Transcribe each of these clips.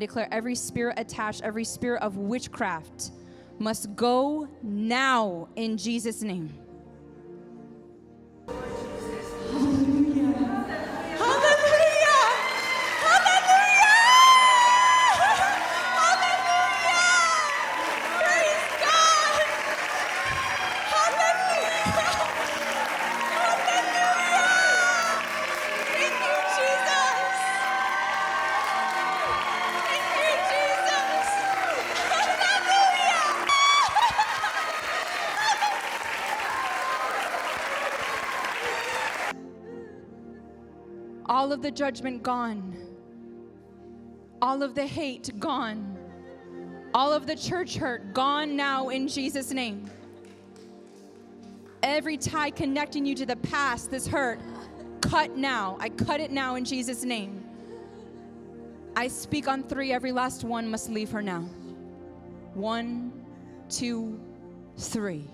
Declare every spirit attached, every spirit of witchcraft must go now in Jesus' name. All of the judgment gone. All of the hate gone. All of the church hurt gone now in Jesus' name. Every tie connecting you to the past, this hurt, cut now. I cut it now in Jesus' name. I speak on 3. Every last one must leave her now. 1, 2, 3.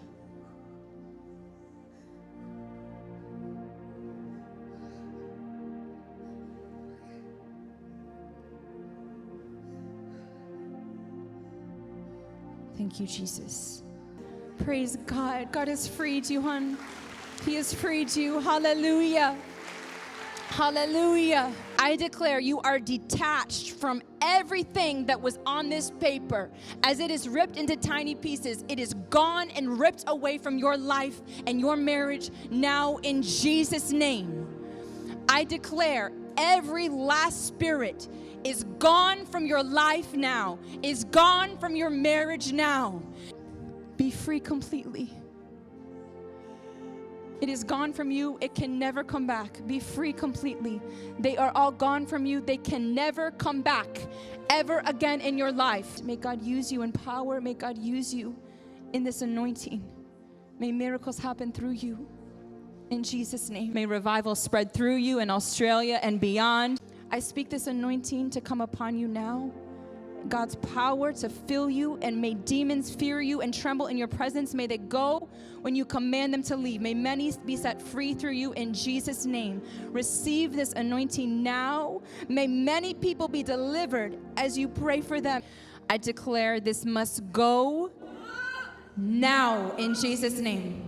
Thank you, Jesus. Praise God. God has freed you, hon. He has freed you. Hallelujah. Hallelujah. I declare you are detached from everything that was on this paper. As it is ripped into tiny pieces, it is gone and ripped away from your life and your marriage now in Jesus' name. I declare every last spirit is gone from your life now, is gone from your marriage now. Be free completely. It is gone from you. It can never come back. Be free completely. They are all gone from you. They can never come back ever again in your life. May God use you in power. May God use you in this anointing. May miracles happen through you. In Jesus' name. May revival spread through you in Australia and beyond. I speak this anointing to come upon you now. God's power to fill you, and may demons fear you and tremble in your presence. May they go when you command them to leave. May many be set free through you in Jesus' name. Receive this anointing now. May many people be delivered as you pray for them. I declare this must go now in Jesus' name.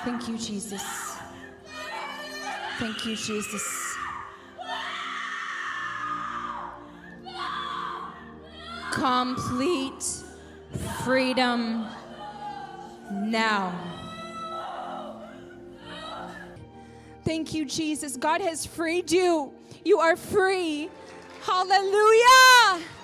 Thank you, Jesus. Thank you, Jesus. Complete freedom now. Thank you, Jesus. God has freed you. You are free. Hallelujah.